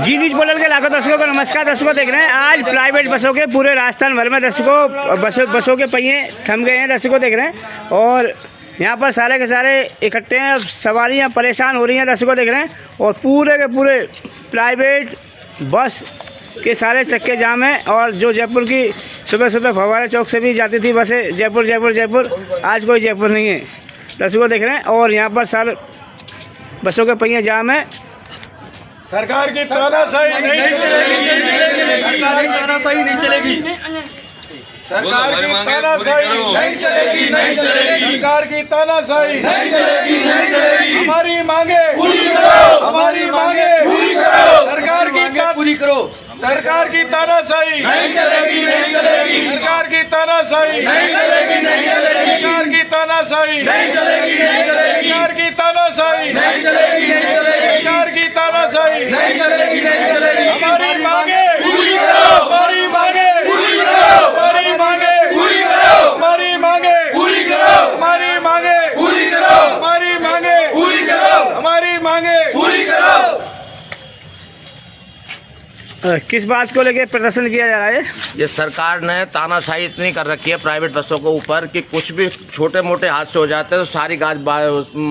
जी news portal के लाखों दर्शकों को नमस्कार। दर्शकों देख रहे हैं आज प्राइवेट बसों के पूरे राजस्थान भर में दर्शकों बसों के पहिए थम गए हैं। दर्शकों देख रहे हैं और यहाँ पर सारे के सारे इकट्ठे हैं। सवारियाँ परेशान हो रही हैं। दर्शकों देख रहे हैं और पूरे के पूरे प्राइवेट बस के सारे चक्के जाम हैं। और जो जयपुर की सुबह सुबह फव्वारा चौक से भी जाती थी बसें जयपुर जयपुर जयपुर, आज कोई जयपुर नहीं है। दर्शकों देख रहे हैं और यहाँ पर सारे बसों के पहिए जाम है। सरकार की तानाशाही नहीं चलेगी, तानाशाही नहीं चलेगी, सरकार की तानाशाही नहीं चलेगी, नहीं चलेगी, सरकार की तानाशाही नहीं चलेगी, नहीं चलेगी। हमारी मांगे पूरी करो, हमारी मांगे पूरी करो, सरकार की पूरी करो। सरकार की तानाशाही नहीं चलेगी, नहीं चलेगी, सरकार की तानाशाही नहीं चलेगी, नहीं चलेगी, सरकार की तानाशाही नहीं चलेगी, नहीं चलेगी, सरकार की तानाशाही नहीं चलेगी, नहीं चलेगी, सरकार की तानाशाही नहीं चलेगी, नहीं चलेगी। हमारी मांगे पूरी करो, हमारी मांगे पूरी करो, हमारी मांगे पूरी करो, हमारी मांगे पूरी करो, हमारी मांगे पूरी करो, हमारी मांगे पूरी करो, हमारी मांगे पूरी करो। किस बात को लेकर प्रदर्शन किया जा रहा है? ये सरकार ने तानाशाही इतनी कर रखी है प्राइवेट बसों के ऊपर कि कुछ भी छोटे मोटे हादसे हो जाते हैं तो सारी गाज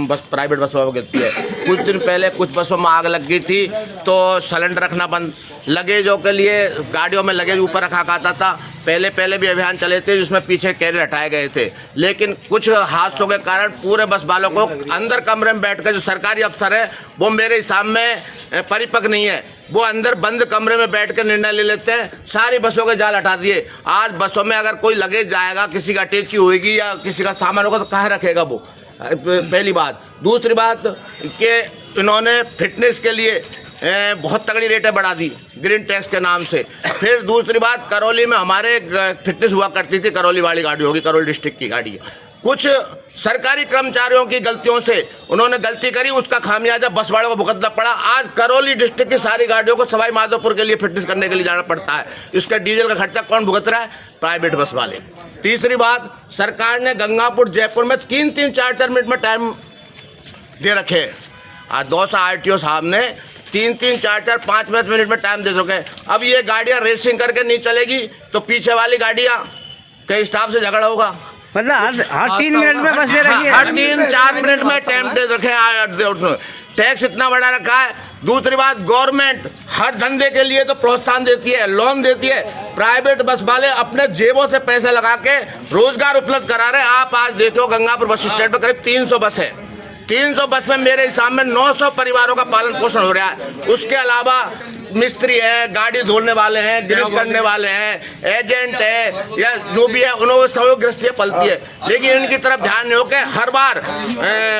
बस प्राइवेट बसों में गिरती है। कुछ दिन पहले कुछ बसों में आग लग गई थी तो सिलेंडर रखना बंद, लगेजों के लिए गाड़ियों में लगेज ऊपर रखा आता था। पहले भी अभियान चले थे जिसमें पीछे कैरियर हटाए गए थे, लेकिन कुछ हादसों के कारण पूरे बस वालों को अंदर कमरे में बैठ कर, जो सरकारी अफसर है वो मेरे हिसाब में परिपक्व नहीं है, वो अंदर बंद कमरे में बैठ कर निर्णय ले लेते हैं। सारी बसों के जाल हटा दिए। आज बसों में अगर कोई लगेज जाएगा, किसी का अटैची होगी या किसी का सामान होगा तो कहाँ रखेगा वो, पहली बात। दूसरी बात कि इन्होंने फिटनेस के लिए बहुत तगड़ी रेटें बढ़ा दी ग्रीन टैक्स के नाम से। फिर दूसरी बात, करौली में हमारे फिटनेस हुआ करती थी, करौली वाली गाड़ी होगी, करौली डिस्ट्रिक्ट की गाड़ी है। कुछ सरकारी कर्मचारियों की गलतियों से उन्होंने गलती करी, उसका खामियाजा बस वालों को भुगतना पड़ा। आज करौली डिस्ट्रिक्ट की सारी गाड़ियों को सवाई माधोपुर के लिए फिटनेस करने के लिए जाना पड़ता है। इसका डीजल का खर्चा कौन भुगत रहा है? प्राइवेट बस वाले। तीसरी बात, सरकार ने गंगापुर जयपुर में 3-3, 4-4 मिनट में टाइम दे रखे। आज 200 RTO साहब ने 3-3, 4-4, 5 मिनट में टाइम दे सके। अब ये गाड़ियाँ रेसिंग करके नहीं चलेगी तो पीछे वाली गाड़ियाँ के स्टाफ से झगड़ा होगा। मतलब हर 3 मिनट में बस दे रखी है, हर 3-4 मिनट में टाइम दे रखे। टैक्स इतना बढ़ा रखा है। दूसरी बात, गवर्नमेंट हर धंधे के लिए तो प्रोत्साहन देती है, लोन देती है। प्राइवेट बस वाले अपने जेबों से पैसे लगा के रोजगार उपलब्ध करा रहे हैं। आप आज देखो गंगापुर बस स्टैंड पर करीब 300 बस है। 300 बस में मेरे हिसाब में 900 परिवारों का पालन पोषण हो रहा है। उसके अलावा मिस्त्री है, गाड़ी धोने वाले हैं, ग्रीस करने वाले हैं, एजेंट है या जो भी है, उन्होंने सब गृहस्थियाँ पलती है। लेकिन इनकी तरफ ध्यान नहीं हो के हर बार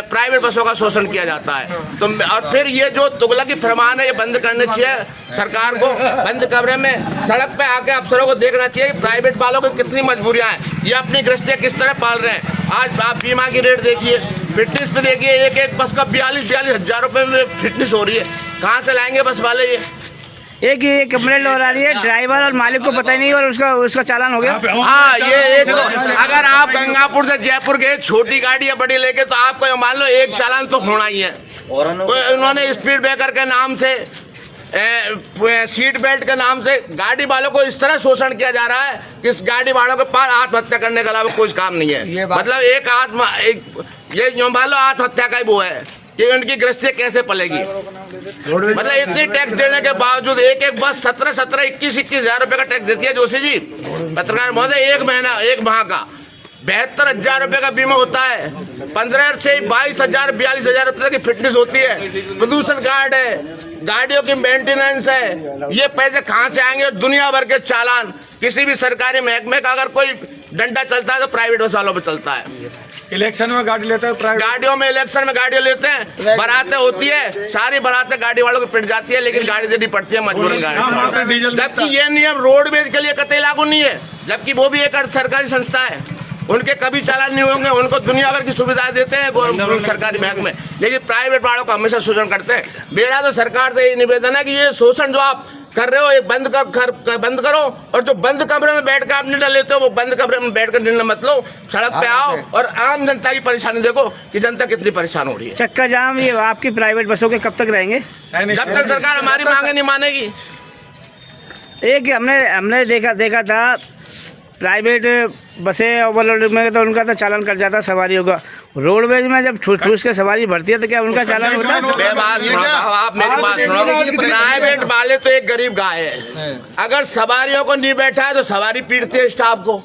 प्राइवेट बसों का शोषण किया जाता है। तो और फिर ये जो तुगलकी फरमान है ये बंद करने चाहिए सरकार को। बंद कमरे में सड़क पे आके अफसरों को देखना चाहिए कि प्राइवेट वालों की कितनी मजबूरियाँ हैं, ये अपनी गृहस्थियाँ किस तरह पाल रहे हैं। आज आप बीमा की रेट देखिए, फिटनेस पे देखिए, एक बस का 42 हज़ार रुपये में फिटनेस हो रही है। कहाँ से लाएंगे बस वाले? ये एक कंप्लेंट हो रही है, ड्राइवर और मालिक को पता ही नहीं और उसका चालान हो गया। हाँ, ये एक अगर आप गंगापुर से जयपुर गए छोटी गाड़ी या बड़ी लेके तो आपको मान लो एक चालान तो होना ही है। तो उन्होंने स्पीड ब्रेकर के नाम से, सीट बेल्ट के नाम से गाड़ी वालों को इस तरह शोषण किया जा रहा है कि इस गाड़ी वालों के पास आत्महत्या करने के अलावा कुछ काम नहीं है। मतलब ये मान लो आत्महत्या का ही वो है कि उनकी गृहस्थी कैसे पलेगी। मतलब इतनी टैक्स देने के बावजूद एक बस 17, 21 हज़ार रुपये का टैक्स देती है। जोशी जी, पत्रकार महोदय, एक माह का 72 हज़ार रुपये का बीमा होता है। 15 से 22 हज़ार 42 हज़ार रुपये तक की फिटनेस होती है। प्रदूषण कार्ड है, गाड़ियों की मेंटेनेंस है। ये पैसे कहाँ से आएंगे? दुनिया भर के चालान। किसी भी सरकारी महकमे का अगर कोई डंडा चलता है तो प्राइवेट बस वालों पर चलता है। इलेक्शन में गाड़ी लेते हैं, गाड़ियों में इलेक्शन में गाड़ियाँ लेते हैं, बारातें होती है, सारी बारातें गाड़ी वालों को पिट जाती है, लेकिन गाड़ी देनी पड़ती है मजबूरन गाड़ी। जबकि ये नियम रोडवेज के लिए कतई लागू नहीं है, जबकि वो भी एक सरकारी संस्था है। उनके कभी चालान नहीं होंगे, उनको दुनिया भर की सुविधाएं देते हैं सरकारी बैंक में, लेकिन प्राइवेट वालों को हमेशा शोषण करते हैं। मेरा तो सरकार से यही निवेदन है कि ये शोषण जो आप कर रहे हो, एक बंद करो, और जो बंद कमरे में बैठ कर आप निर्णय लेते हो वो बंद कमरे में बैठ कर निर्णय मत लो। सड़क पे आओ और आम जनता की परेशानी देखो कि जनता कितनी परेशान हो रही है। चक्का जाम ये आपकी प्राइवेट बसों के कब तक रहेंगे? जब तक सरकार हमारी मांगे नहीं मानेगी। एक हमने देखा था प्राइवेट बसें ओवरलोड में तो उनका तो चालान कट जाता सवारियों का। रोडवेज में जब ठूस के सवारी भरती है तो क्या उनका चालान होता है? मैं बात सुनो, आप मेरी बात सुनो। प्राइवेट वाले तो एक गरीब गाय है, अगर सवारियों को नहीं बैठा है तो सवारी पीटते है स्टाफ को,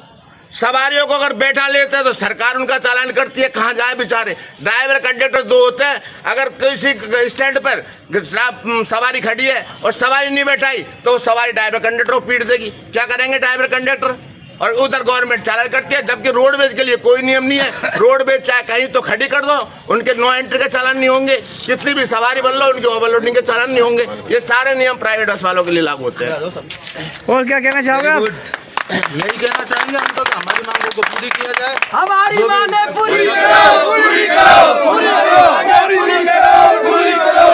सवारियों को अगर बैठा लेते हैं तो सरकार उनका चालान करती है। कहाँ जाए बेचारे? ड्राइवर कंडक्टर दो होते हैं, अगर किसी स्टैंड पर सवारी खड़ी है और सवारी नहीं बैठाई तो सवारी ड्राइवर कंडक्टर को पीट देगी। क्या करेंगे ड्राइवर कंडक्टर? और उधर गवर्नमेंट चालान करती है, जबकि रोडवेज के लिए कोई नियम नहीं है। रोडवेज चाहे कहीं तो खड़ी कर दो, उनके नो एंट्री के चालान नहीं होंगे, कितनी भी सवारी बन लो उनके ओवरलोडिंग के चालान नहीं होंगे। ये सारे नियम प्राइवेट बस वालों के लिए लागू होते हैं। और क्या कहना चाहोगे आप? यही कहना चाहेंगे हम तो कि हमारी मांगों को पूरी किया जाए। हमारी मांगे पूरी करो, पूरी करो, पूरी करो, पूरी करो, पूरी करो।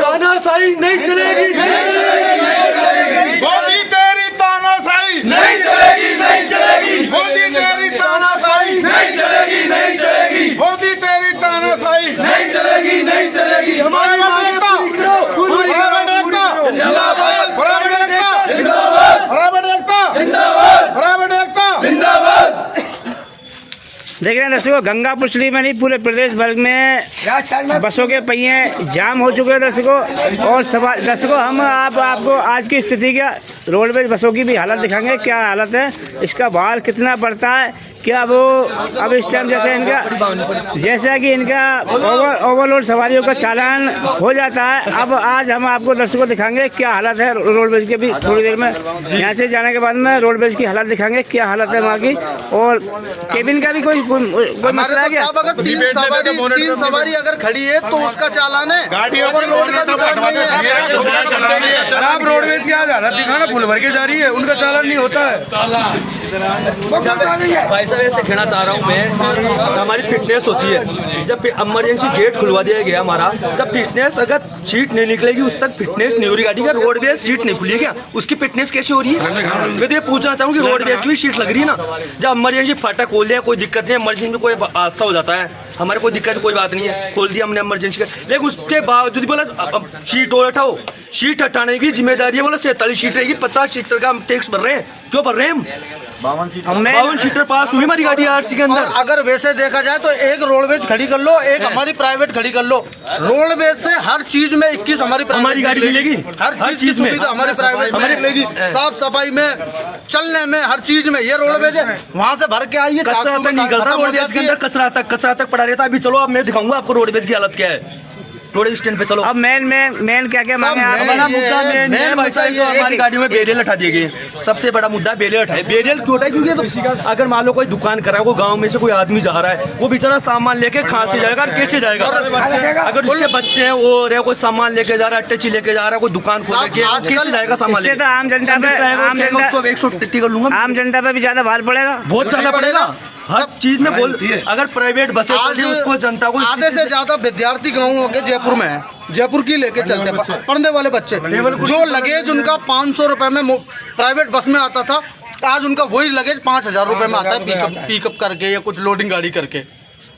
तानाशाही नहीं चलेगी, नहीं चलेगी। मोदी तेरी तानाशाही नहीं चलेगी, नहीं चलेगी। मोदी तेरी तानाशाही नहीं चलेगी, नहीं चलेगी। मोदी तेरी तानाशाही नहीं चलेगी, नहीं चलेगी। हमारी मांगे पूरी करो, पूरी करो, पूरी करो। जिंदाबाद, प्राइवेट एकता, जिंदाबाद, प्राइवेट एकता, जिंदाबाद, प्राइवेट एकता, जिंदाबाद। देख रहे हैं दर्शकों, गंगापुर सिटी में नहीं पूरे प्रदेश भर में बसों के पहिए जाम हो चुके हैं दर्शकों। और दर्शकों हम आपको आज की स्थिति का रोडवेज बसों की भी हालत दिखाएंगे, क्या हालत है, इसका भार कितना पड़ता है, क्या वो अब इस टाइम जैसा कि इनका ओवरलोड सवारियों का चालान हो जाता है। अब आज हम आपको दर्शकों दिखाएंगे क्या हालत है रोडवेज के भी। थोड़ी देर में यहाँ से जाने के बाद में रोडवेज की हालत दिखाएंगे, क्या हालत है वहाँ की। और केबिन का भी कोई मसला है क्या? अगर तीन सवारी अगर खड़ी है तो उसका चालान है। गाड़ियों पर लोड का भी काम नहीं है। शराब रोडवेज की आज हालत दिखाना फुल भर के जा रही है, उनका चालान नहीं होता है। भाई साहब ऐसे कहना चाह रहा हूँ मैं, हमारी फिटनेस होती है। जब इमरजेंसी गेट खुलवा दिया गया हमारा, जब फिटनेस अगर सीट नहीं निकलेगी उस तक फिटनेस नहीं हो रही गाड़ी का। रोडवेज सीट नहीं खुली क्या, उसकी फिटनेस कैसे हो रही है? मैं तो ये पूछना चाहूँ कि रोडवेज की भी सीट लग रही है ना। जब इमरजेंसी फाटक खोल दिया, कोई दिक्कत नहीं, इमरजेंसी में कोई हादसा हो जाता है, हमारे कोई दिक्कत कोई बात नहीं है, खोल दिया हमने इमरजेंसी का। लेकिन उसके बावजूद बोला सीट और हटाओ, सीट हटाने की जिम्मेदारी है। बोला 47 सीट रहेगी, 50 सीटर का हम टैक्स भर रहे हैं। क्यों भर रहे हैं हम? 52 सीटर पास हुई हमारी गाड़ी आरसी के अंदर। अगर वैसे देखा जाए तो एक रोडवेज खड़ी कर लो, एक हमारी प्राइवेट खड़ी कर लो। रोडवेज से हर चीज में 21 हमारी गाड़ी मिलेगी, हर चीज में हमारी प्राइवेट में मिलेगी। साफ सफाई में, चलने में, हर चीज में। ये रोडवेज है, वहाँ से भर के आइए, कचरा तक निकलता रोडवेज के अंदर, कचरा तक पड़ा रहता है। अभी चलो अब मैं दिखाऊंगा आपको रोडवेज की हालत क्या है। रोडवेज स्टैंड पे चलो। अब मेन क्या मांगे आप? बड़ा मुद्दा मेन है भाई साहब, तो हमारी गाड़ियों में बैरियर हटा दिए गए। सबसे बड़ा मुद्दा बैरियर हटाए। बैरियर क्यों हटाए? क्योंकि तो अगर मान लो कोई दुकान कर रहा है, कोई गांव में से कोई आदमी जा रहा है, वो बेचारा सामान लेके कहाँ से जाएगा, कैसे जाएगा? अगर उसके बच्चे हैं, वो रहे कोई सामान लेके जा रहा है, टची लेके जा रहा है, कोई दुकान खोल के, कैसे जाएगा सामान लेके? आम जनता पे भी ज्यादा भार पड़ेगा, बहुत ज्यादा पड़ेगा। हर चीज में बोल, अगर प्राइवेट बसें उसको जनता को आधे से ज्यादा विद्यार्थी गाँवों के जयपुर में है, जयपुर की लेके चलते पढ़ने वाले बच्चे, जो लगेज उनका 500 रुपए में प्राइवेट बस में आता था, आज उनका वही लगेज 5000 रुपए में आता है पिकअप करके या कुछ लोडिंग गाड़ी करके।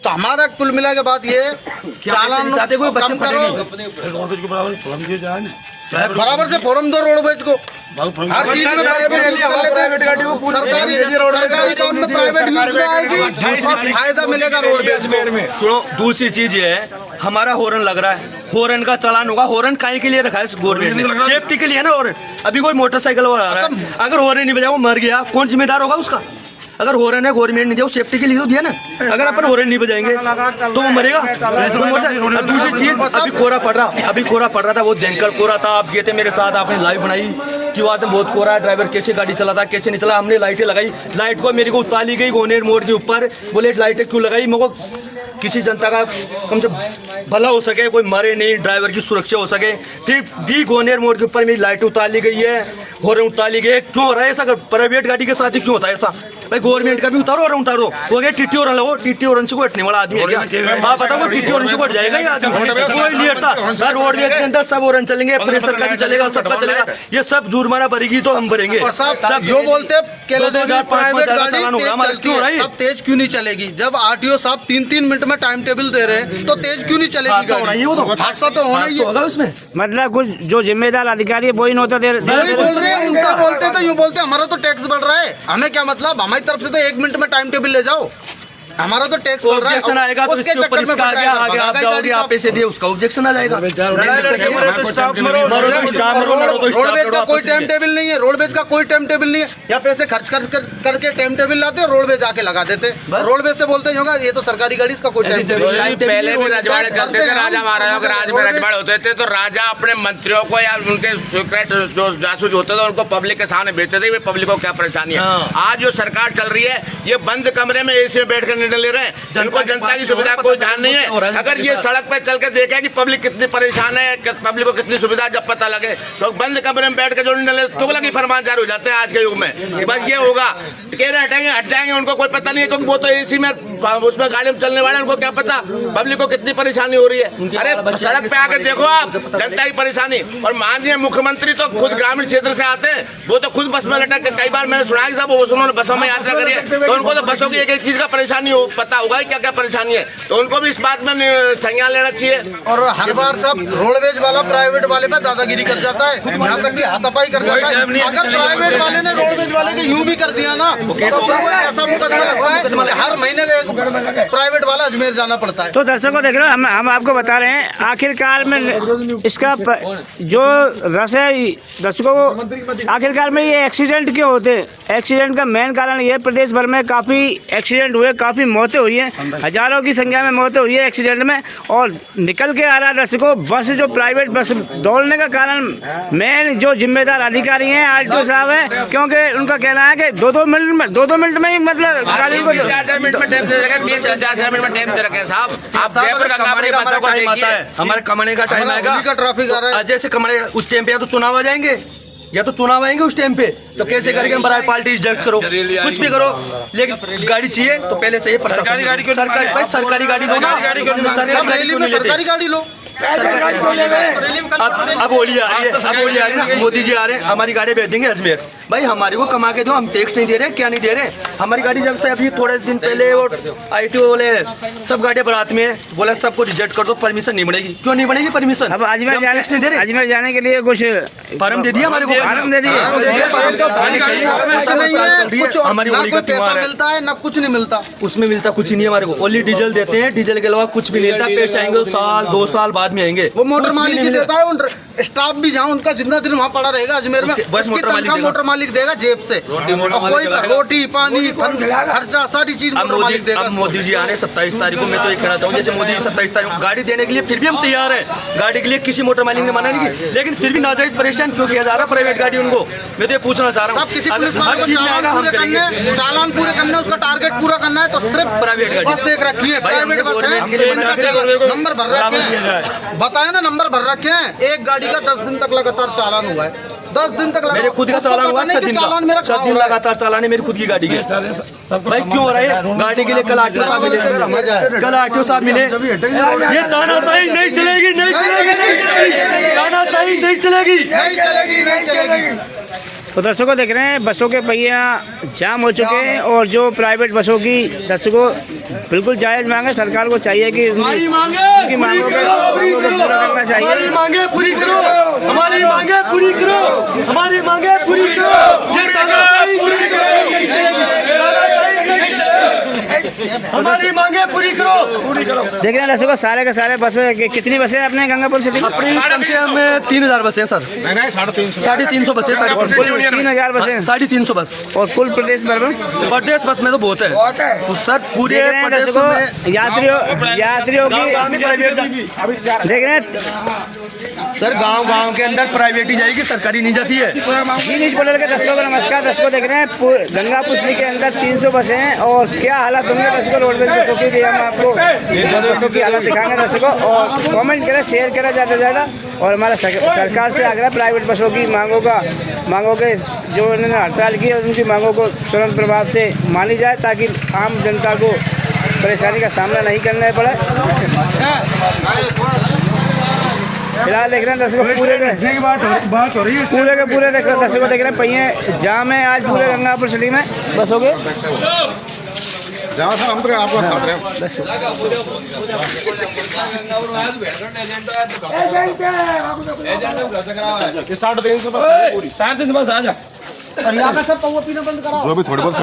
तो हमारा कुल मिला के बात ये चालान कम करो, बराबर से फॉर्म दो रोडवेज को। हर चीज में सरकारी काम में प्राइवेट यूज में आएगी, फायदा मिलेगा रोडवेज को। सुनो, दूसरी चीज ये है, हमारा हॉर्न लग रहा है, हॉर्न का चालान होगा। हॉर्न काहे के लिए रखा है गवर्नमेंट ने? सेफ्टी के लिए ना हॉर्न। अभी कोई मोटरसाइकिल वाला आ रहा है, अगर हॉर्न नहीं बजाया वो मर गया, कौन जिम्मेदार होगा उसका? अगर हॉर्न है गवर्नमेंट ने दिया, सेफ्टी के लिए तो दिया ना। अगर अपन हॉर्न नहीं बजाएंगे तो वो मरेगा। दूसरी चीज, अभी कोहरा पड़ रहा था, बहुत भयंकर कोहरा था। आप गए थे मेरे साथ, आपने लाइव बनाई कि वहाँ से बहुत कोहरा, ड्राइवर कैसे गाड़ी चलाता कैसे नहीं चला। हमने लाइटें लगाई, लाइट को मेरे को उतारी गई गोनेर मोड़ के ऊपर। बोले लाइटें क्यों लगाई? मेरे को किसी जनता का कम से भला हो सके, कोई मरे नहीं, ड्राइवर की सुरक्षा हो सके। फिर भी गोनेर मोड़ के ऊपर मेरी लाइटें उतार ली गई है, हॉर्न उतार ली गई है। क्यों हो रहा है ऐसा? प्राइवेट गाड़ी के साथ ही क्यों होता है ऐसा? भाई गवर्नमेंट का भी उतारो और उतारो, वो क्या टिट्टी और लो, टिट्टी और से को हटने वाला आदमी है क्या? आप बताओ टिट्टी और से को हट जाएगा ये आदमी? कोई नहीं हटता। रोडवेज के अंदर सब और चलेंगे, प्रेशर का भी चलेगा, सबका चलेगा, ये सब जुर्माना भरेगी तो हम भरेंगे। सब जो बोलते प्राइवेट गाड़ी है। अब तेज क्यों नहीं चलेगी? जब आरटीओ साहब 3-3 मिनट में टाइम टेबल दे रहे हैं तो तेज क्यों नहीं चलेगी? हादसा तो होना ही है उसमें। मतलब कुछ जो जिम्मेदार अधिकारी है वही नोटा दे वही बोल रहे हैं, उनका बोलते तो यूँ बोलते हमारा तो टैक्स बढ़ रहा है, हमें क्या मतलब? हमारी तरफ से तो 1 मिनट में टाइम टेबल ले जाओ, हमारा तो टैक्स बढ़ रहा है। ऑब्जेक्शन आएगा तो इसके ऊपर इसका आगे आप जाओगे, आप पैसे दिए, उसका ऑब्जेक्शन आ जाएगा। रोडवेज का कोई टाइम टेबल नहीं है, रोडवेज का कोई टाइम टेबल नहीं है, या पैसे खर्च करके टाइम टेबल लाते, रोडवेज आके लगा देते। रोडवेज से बोलते होगा ये तो सरकारी गाड़ी, इसका कोई टाइम टेबल। पहले भी रजवाड़े चलते थे, राजा महाराजाओं के राज में रजवाड़े होते थे, तो राजा अपने मंत्रियों को या उनके सीक्रेट जो जासूस होते थे उनको पब्लिक के सामने भेजते थे, पब्लिक को क्या परेशानी है। आज जो सरकार चल रही है ये बंद कमरे में एसी में बैठ कर निर्णय ले रहे हैं, इनको जनता की सुविधा कोई ध्यान नहीं है। अगर ये सड़क पे चल के देखे कि पब्लिक कितनी परेशान है, पब्लिक को कितनी सुविधा जब पता लगे, तो बंद कमरे में बैठ के जो निर्णय तुगलकी फरमान जारी हो जाते हैं आज के युग में। बस ये होगा, कह रहे हटेंगे हट जाएंगे, उनको कोई पता नहीं है, क्योंकि वो तो एसी में उसमें गाड़ी में चलने वाले, उनको क्या पता पब्लिक को कितनी परेशानी हो रही है। अरे सड़क पे आकर देखो आप जनता की परेशानी। और माननीय मुख्यमंत्री तो खुद ग्रामीण क्षेत्र से आते हैं, वो तो खुद बस में लटक के, कई बार मैंने सुना कि साहब उन्होंने बसों में यात्रा करी है, तो उनको तो बसों की एक चीज का परेशानी पता होगा क्या क्या परेशानी है, तो उनको भी इस बात में संज्ञान लेना चाहिए। और हर बार सब रोडवेज वाला प्राइवेट वाले पे दादागिरी कर जाता है, यहाँ तक कि हाथापाई कर जाता है। अगर प्राइवेट वाले ने रोडवेज वाले के यूं भी कर दिया ना तो फिर वो ऐसा मुकदमा लगता है कि हर महीने का एक प्राइवेट वाला अजमेर जाना पड़ता है। तो दर्शकों देख रहे हो, हम आपको बता रहे हैं आखिरकार में इसका जो रस है दर्शकों को, आखिरकार में ये एक्सीडेंट क्यों होते हैं? एक्सीडेंट का मेन कारण ये प्रदेश भर में काफ़ी एक्सीडेंट हुए, काफ़ी मौतें हुई हैं, हजारों की संख्या में मौतें हुई है एक्सीडेंट में। और निकल के आ रहा है दर्शकों बस, जो प्राइवेट बस दौड़ने का कारण मेन जो जिम्मेदार अधिकारी हैं आरटीओ साहब हैं, क्योंकि उनका कहना है कि 2-2 मिनट में ही मतलब गाड़ी को 4-4 मिनट में टाइम दे रखे, 3-4 मिनट में टाइम दे रखे साहब। आप जयपुर गंगापुरी बसों को देखिए, हमारे कमाने का टाइम आएगा, ट्रैफिक आ रहा है, जैसे कमाने उस टाइम पे या तो चुनाव आ जाएंगे या तो चुनाव आएंगे उस टाइम पे, तो कैसे करके हम बराबर पार्टी रिजेक्ट करो, कुछ भी करो, लेकिन गाड़ी चाहिए तो पहले चाहिए सरकारी गाड़ी को, सरकारी दो ना, सरकारी गाड़ी लो। अब होली आ रही है ना, मोदी जी आ रहे हैं, हमारी गाड़ी भेज देंगे अजमेर। भाई हमारे को कमा के दो, हम टैक्स नहीं दे रहे, क्या नहीं दे रहे। हमारी गाड़ी जब से अभी थोड़े दिन पहले वो आई थी, वो बोले सब गाड़ियाँ बारात में, बोला सबको रिजेक्ट कर दो, परमिशन नहीं बनेगी। क्यों नहीं बनेगी परमिशन? अब अजमेर जाने के लिए कुछ फॉर्म दे दिया हमारे को, फार्म दे दिए, हमारी पैसा मिलता है ना, कुछ नहीं मिलता, उसमें मिलता कुछ ही नहीं हमारे को, ओनली डीजल देते हैं, डीजल के अलावा कुछ भी नहीं मिलता। पैसे आएंगे 1-2 साल बाद में आएंगे, वो मोटर मालिक ही देता है। उन स्टाफ भी जहाँ उनका जितना दिन वहाँ पड़ा रहेगा अजमेर में, उसकी तनख्वाह मोटर मालिक देगा जेब से, कोई रोटी पानी खर्चा सारी चीज मोटर मालिक देगा। अब मोदी जी आ रहे हैं 27 तारीख को, मैं तो ये कहना चाहूँ जैसे मोदी जी 27 तारीख को गाड़ी देने के लिए फिर भी हम तैयार हैं, गाड़ी के लिए किसी मोटर मालिक ने मना नहीं की, लेकिन फिर भी नाजायज परेशान क्यों किया जा रहा है प्राइवेट गाड़ी उनको? मैं तो ये पूछना चाह रहा हूँ, किसी पुलिस वाले को चालान पूरे करना है, उसका टारगेट पूरा करना है, तो सिर्फ प्राइवेट गाड़ी बस देख रखी है, प्राइवेट बस है, नंबर भर रखे हैं, बताया ना नंबर भर रखे हैं। एक गाड़ी का 10 दिन तक लगातार चालान हुआ है, 10 दिन तक मेरे खुद का चालान हुआ, 6 दिन लगातार चालान है मेरी खुद की गाड़ी के। भाई क्यों हो रहा है? गाड़ी के लिए कल आरटीओ साहब मिले, ये तानाशाही नहीं चलेगी, नहीं चलेगी, तानाशाही नहीं चलेगी। तो दर्शकों देख रहे हैं बसों के पहिया जाम हो चुके हैं, और जो प्राइवेट बसों की दर्शकों बिल्कुल जायज़ मांग है, सरकार को चाहिए कि उनकी मांगों को पूरा करना चाहिए। हमारी मांगे पूरी करो, हमारी मांगे पूरी करो, हमारी मांगे पूरी करो, ये तानाशाही नहीं चलेगी, हमारी मांगे पूरी करो। देख रहे हैं दर्शकों सारे के सारे बसें, कितनी बसें हैं अपने गंगापुर सिटी में? अपनी कम से कम 3000 बसें हैं सर, 350 बसें, 3000 बसें, 350 बस, और कुल प्रदेश भर में? प्रदेश बस में तो बहुत है, तो सर पूरे प्रदेश में यात्रियों की देख रहे हैं सर गांव के अंदर प्राइवेट ही जाएगी, सरकारी नहीं जाती है। जी न्यूज पोर्टल के दर्शकों को नमस्कार। दर्शकों देख रहे हैं गंगा पुष्पी के अंदर 300 बसें हैं और क्या हालत होंगे दर्शकों रोडवेज बसों की, हम आपको बसों की हालत दिखाएंगे दर्शकों। और कमेंट करें, शेयर करें ज़्यादा से ज़्यादा। और हमारा सरकार से आग्रह प्राइवेट बसों की मांगों के जो उन्होंने हड़ताल की है उनकी मांगों को तुरंत प्रभाव से मानी जाए ताकि आम जनता को परेशानी का सामना नहीं करना पड़े। फिलहाल देख रहे हैं दर्शकों पूरे बात हो रही है। पूरे के पूरे दर्शकों देख रहे हैं पहिए जाम है आज पूरे गंगापुर सिटी में बसों के। जहाँ से हम तो आपको साथ रहे हैं। साढ़े 300 बस आ जा। सब पौवा पीना बंद कराओ। जो भी थोड़ी बहुत